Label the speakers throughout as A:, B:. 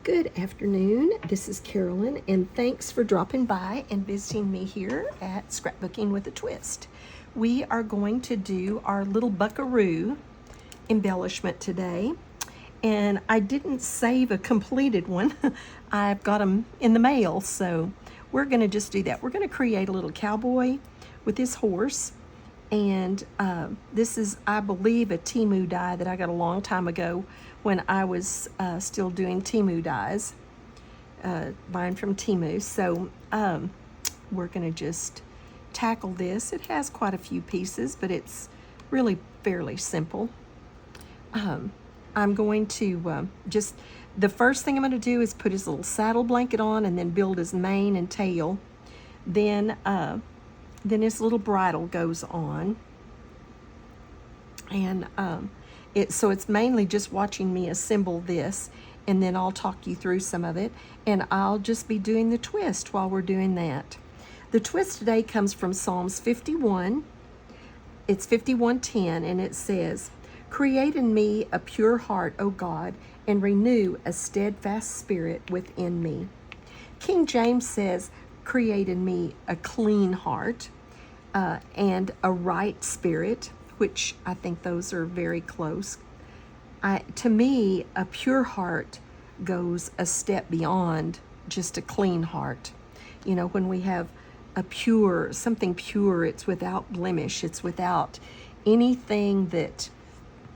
A: Good afternoon. This is Carolyn, and thanks for dropping by and visiting me here at Scrapbooking with a Twist. We are going to do our little Buckaroo embellishment today, and I didn't save a completed one. I've got them in the mail, so we're going to just do that. We're going to create a little cowboy with his horse, and this is, I believe, a Temu die that I got a long time ago when I was still doing Temu dies, buying from Temu. So we're going to just tackle this. It has quite a few pieces, but it's really fairly simple. I'm going to just, the first thing I'm going to do is put his little saddle blanket on and then build his mane and tail. Then his little bridle goes on. And so it's mainly just watching me assemble this, and then I'll talk you through some of it, and I'll just be doing the twist while we're doing that. The twist today comes from Psalms 51. It's 51:10, and it says, "Create in me a pure heart, O God, and renew a steadfast spirit within me." King James says, "Create in me a clean heart and a right spirit," which I think those are very close. To me, a pure heart goes a step beyond just a clean heart. You know, when we have something pure, it's without blemish, it's without anything that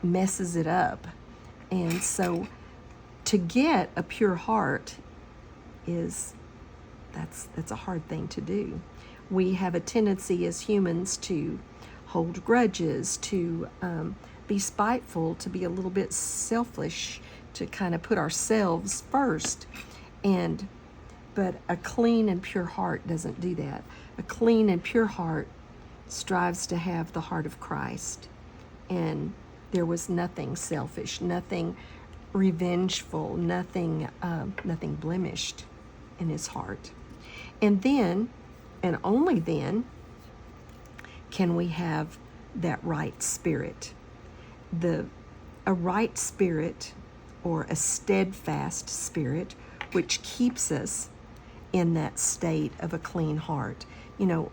A: messes it up. And so to get a pure heart that's a hard thing to do. We have a tendency as humans to hold grudges, to be spiteful, to be a little bit selfish, to kind of put ourselves first. But a clean and pure heart doesn't do that. A clean and pure heart strives to have the heart of Christ. And there was nothing selfish, nothing revengeful, nothing blemished in his heart. And then, and only then, can we have that right spirit. A right spirit, or a steadfast spirit, which keeps us in that state of a clean heart. You know,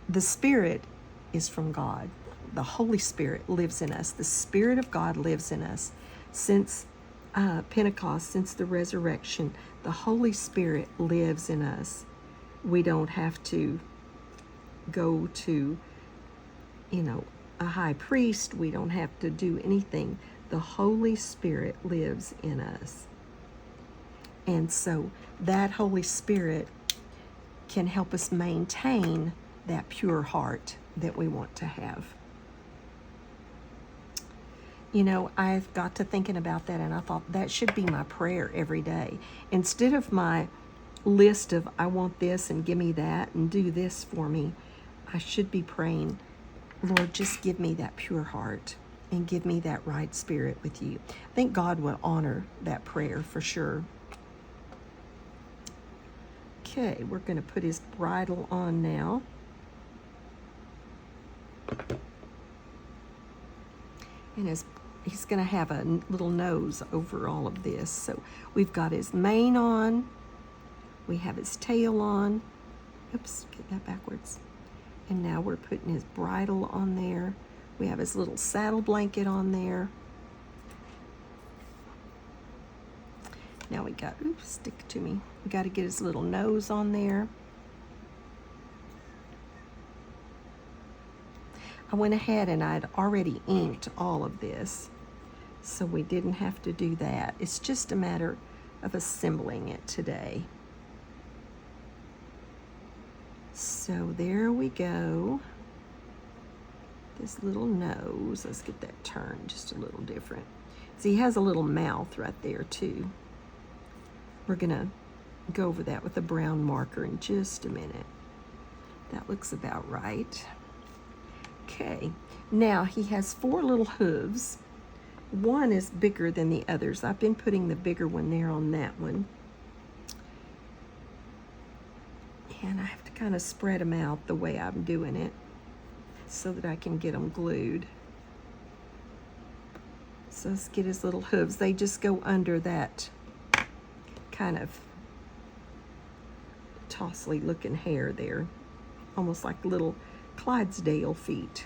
A: the Spirit is from God. The Holy Spirit lives in us. The Spirit of God lives in us. Since Pentecost, since the resurrection, the Holy Spirit lives in us. We don't have to go to, a high priest. We don't have to do anything. The Holy Spirit lives in us. And so that Holy Spirit can help us maintain that pure heart that we want to have. You know, I've got to thinking about that, and I thought that should be my prayer every day. Instead of my list of, I want this and give me that and do this for me, I should be praying, Lord, just give me that pure heart and give me that right spirit with you. I think God will honor that prayer for sure. Okay, we're going to put his bridle on now. And he's going to have a little nose over all of this. So we've got his mane on. We have his tail on. Oops, get that backwards. And now we're putting his bridle on there. We have his little saddle blanket on there. Now we got, oops, stick to me. We got to get his little nose on there. I went ahead and I'd already inked all of this, so we didn't have to do that. It's just a matter of assembling it today. So there we go. This little nose, let's get that turned just a little different. See, he has a little mouth right there too. We're gonna go over that with a brown marker in just a minute. That looks about right. Okay, now he has 4 little hooves. One is bigger than the others. I've been putting the bigger one there on that one. And I have to kind of spread them out the way I'm doing it so that I can get them glued. So let's get his little hooves. They just go under that kind of tossly looking hair there, almost like little Clydesdale feet.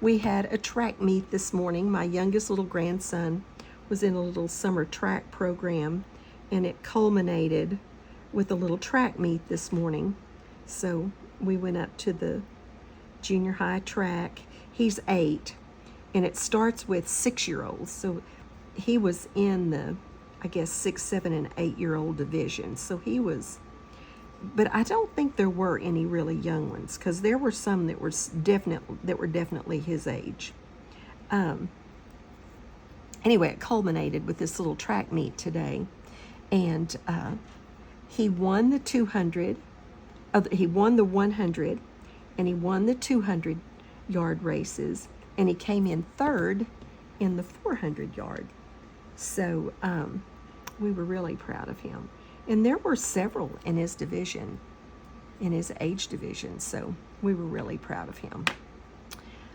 A: We had a track meet this morning. My youngest little grandson was in a little summer track program, and it culminated with a little track meet this morning. So we went up to the junior high track. He's 8, and it starts with 6-year-olds. So he was in the, I guess, 6, 7, and 8-year-old division. So he was, but I don't think there were any really young ones, because there were some that were definitely his age. Anyway, it culminated with this little track meet today, and he won the 200. He won the 100, and he won the 200-yard races, and he came in 3rd in the 400-yard. So we were really proud of him. And there were several in his division, in his age division, so we were really proud of him.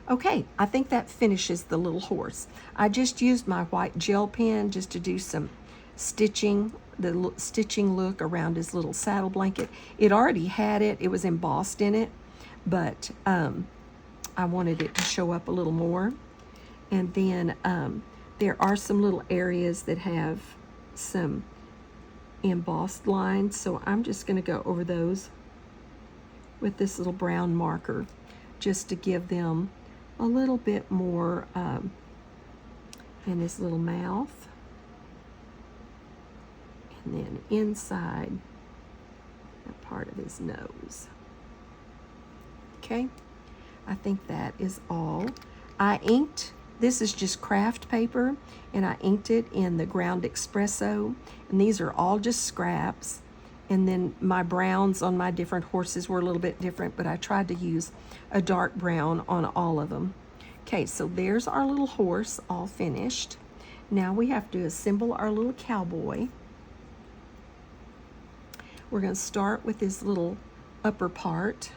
A: Okay, I think that finishes the little horse. I just used my white gel pen just to do some stitching, the stitching look around his little saddle blanket. It already had it. It was embossed in it, but I wanted it to show up a little more. And then there are some little areas that have some embossed lines, so I'm just going to go over those with this little brown marker just to give them a little bit more in his little mouth, and then inside that part of his nose. Okay, I think that is all. I inked, this is just craft paper, and I inked it in the ground espresso, and these are all just scraps. And then my browns on my different horses were a little bit different, but I tried to use a dark brown on all of them. Okay, so there's our little horse all finished. Now we have to assemble our little cowboy. We're going to start with his little upper part,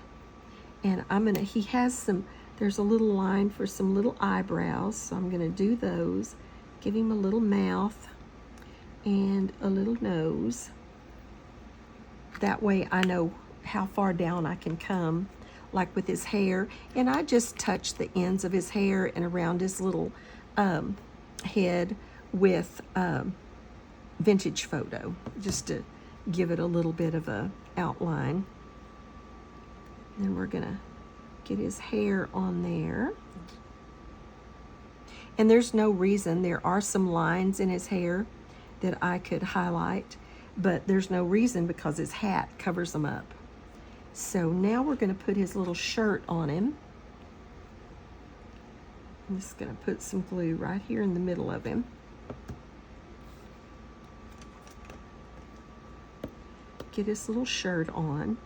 A: and he has some, there's a little line for some little eyebrows, so I'm going to do those. Give him a little mouth and a little nose. That way I know how far down I can come, like with his hair. And I just touch the ends of his hair and around his little head with vintage photo, just to give it a little bit of a outline. Then we're gonna get his hair on there. And there's no reason, there are some lines in his hair that I could highlight, but there's no reason because his hat covers them up. So now we're going to put his little shirt on him. I'm just going to put some glue right here in the middle of him. Get his little shirt on.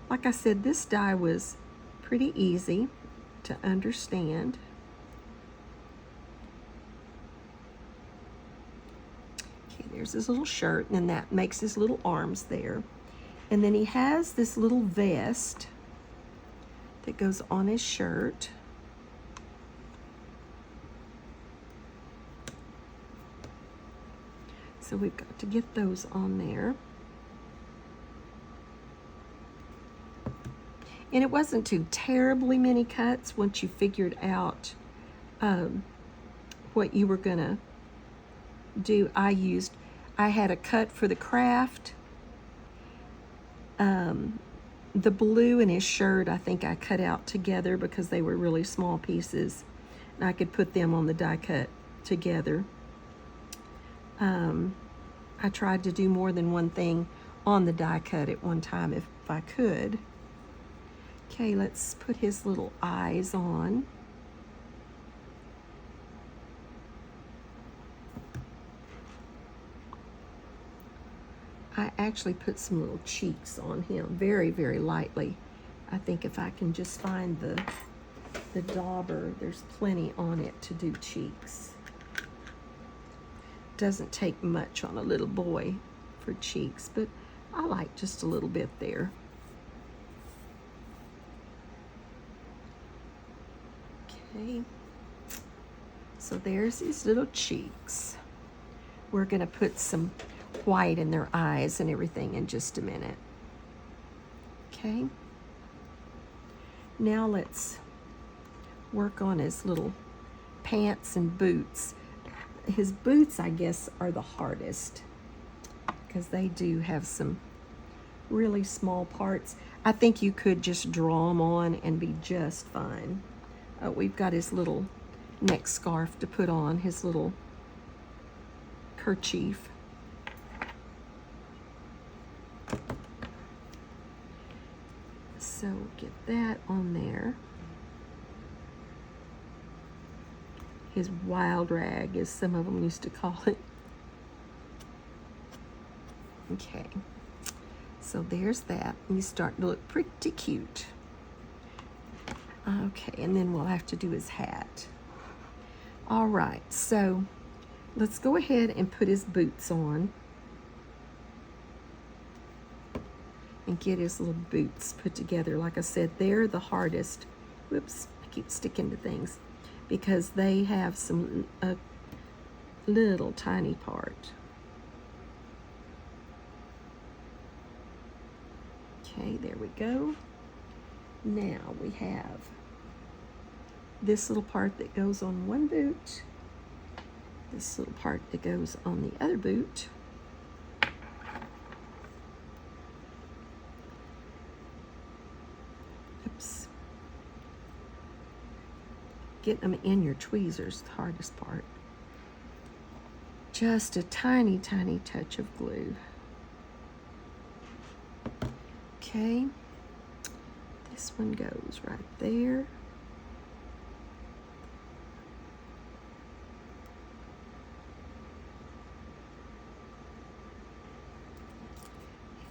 A: Like I said, this die was pretty easy to understand. There's his little shirt, and then that makes his little arms there. And then he has this little vest that goes on his shirt. So we've got to get those on there. And it wasn't too terribly many cuts once you figured out what you were gonna do. I had a cut for the craft. The blue in his shirt, I think I cut out together because they were really small pieces, and I could put them on the die cut together. I tried to do more than one thing on the die cut at one time if I could. Okay, let's put his little eyes on. I actually put some little cheeks on him very, very lightly. I think if I can just find the dauber, there's plenty on it to do cheeks. Doesn't take much on a little boy for cheeks, but I like just a little bit there. Okay, so there's his little cheeks. We're going to put some white in their eyes and everything in just a minute. Okay. Now let's work on his little pants and boots. His boots, I guess, are the hardest because they do have some really small parts. I think you could just draw them on and be just fine. We've got his little neck scarf to put on, his little kerchief. So get that on there. His wild rag, as some of them used to call it. Okay, so there's that. He's starting to look pretty cute. Okay, and then we'll have to do his hat. All right, so let's go ahead and put his boots on and get his little boots put together. Like I said, they're the hardest. Whoops, I keep sticking to things because they have some little tiny part. Okay, there we go. Now we have this little part that goes on one boot, this little part that goes on the other boot. Oops. Getting them in your tweezers, the hardest part. Just a tiny, tiny touch of glue. Okay, this one goes right there.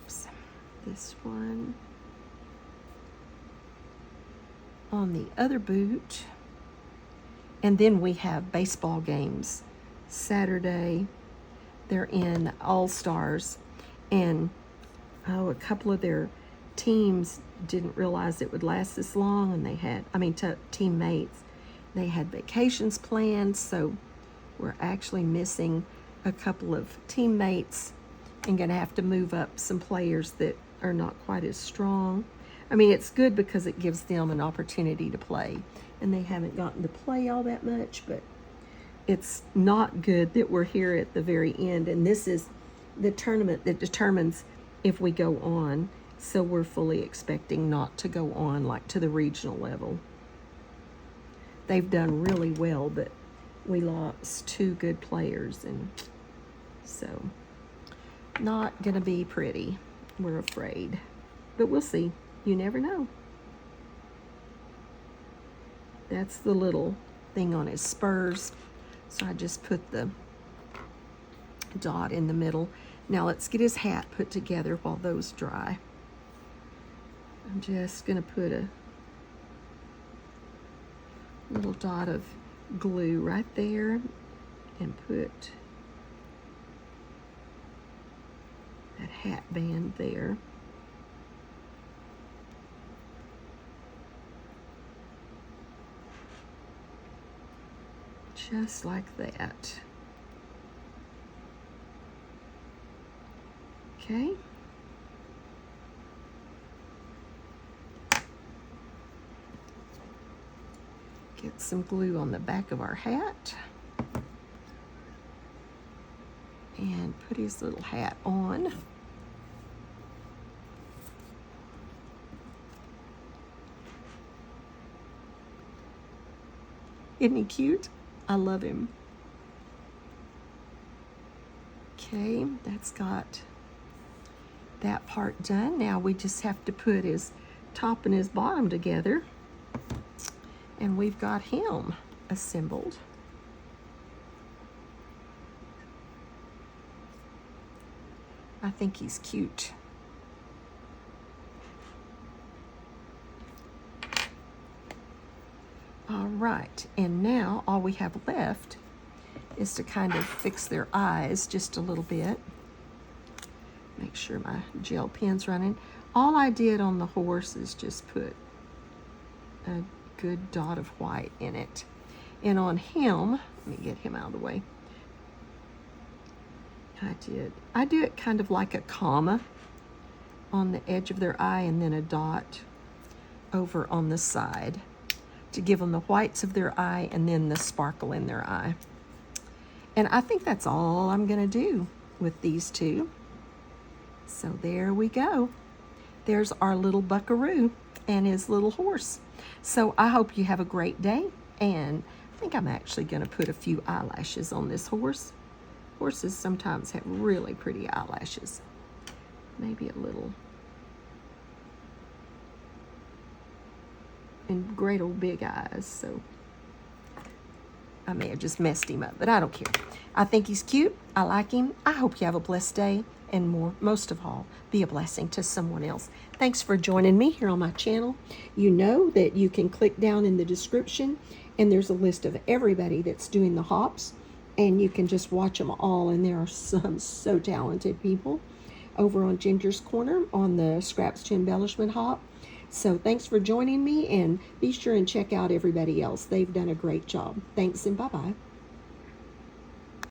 A: Oops. This one on the other boot. And then we have baseball games Saturday. They're in All-Stars, and a couple of their teams didn't realize it would last this long, and they had, teammates, they had vacations planned, so we're actually missing a couple of teammates and gonna have to move up some players that are not quite as strong. I mean, it's good because it gives them an opportunity to play, and they haven't gotten to play all that much, but it's not good that we're here at the very end, and this is the tournament that determines if we go on, so we're fully expecting not to go on like to the regional level. They've done really well, but we lost 2 good players, and so not gonna be pretty, we're afraid, but we'll see. You never know. That's the little thing on his spurs, so I just put the dot in the middle. Now let's get his hat put together while those dry. I'm just gonna put a little dot of glue right there and put that hat band there. Just like that. Okay. Get some glue on the back of our hat. And put his little hat on. Isn't he cute? I love him. Okay, that's got that part done. Now we just have to put his top and his bottom together, and we've got him assembled. I think he's cute. All right, and now all we have left is to kind of fix their eyes just a little bit. Make sure my gel pen's running. All I did on the horse is just put a good dot of white in it. And on him, let me get him out of the way. I do it kind of like a comma on the edge of their eye and then a dot over on the side to give them the whites of their eye and then the sparkle in their eye. And I think that's all I'm going to do with these two. So there we go. There's our little Buckaroo and his little horse. So I hope you have a great day, and I think I'm actually going to put a few eyelashes on this horse. Horses sometimes have really pretty eyelashes. Maybe a little. And great old big eyes, so I may have just messed him up, but I don't care. I think he's cute. I like him. I hope you have a blessed day, and most of all, be a blessing to someone else. Thanks for joining me here on my channel. You know that you can click down in the description, and there's a list of everybody that's doing the hops, and you can just watch them all, and there are some so talented people over on Ginger's Corner on the Scraps to Embellishment hop. So thanks for joining me, and be sure and check out everybody else. They've done a great job. Thanks, and bye-bye.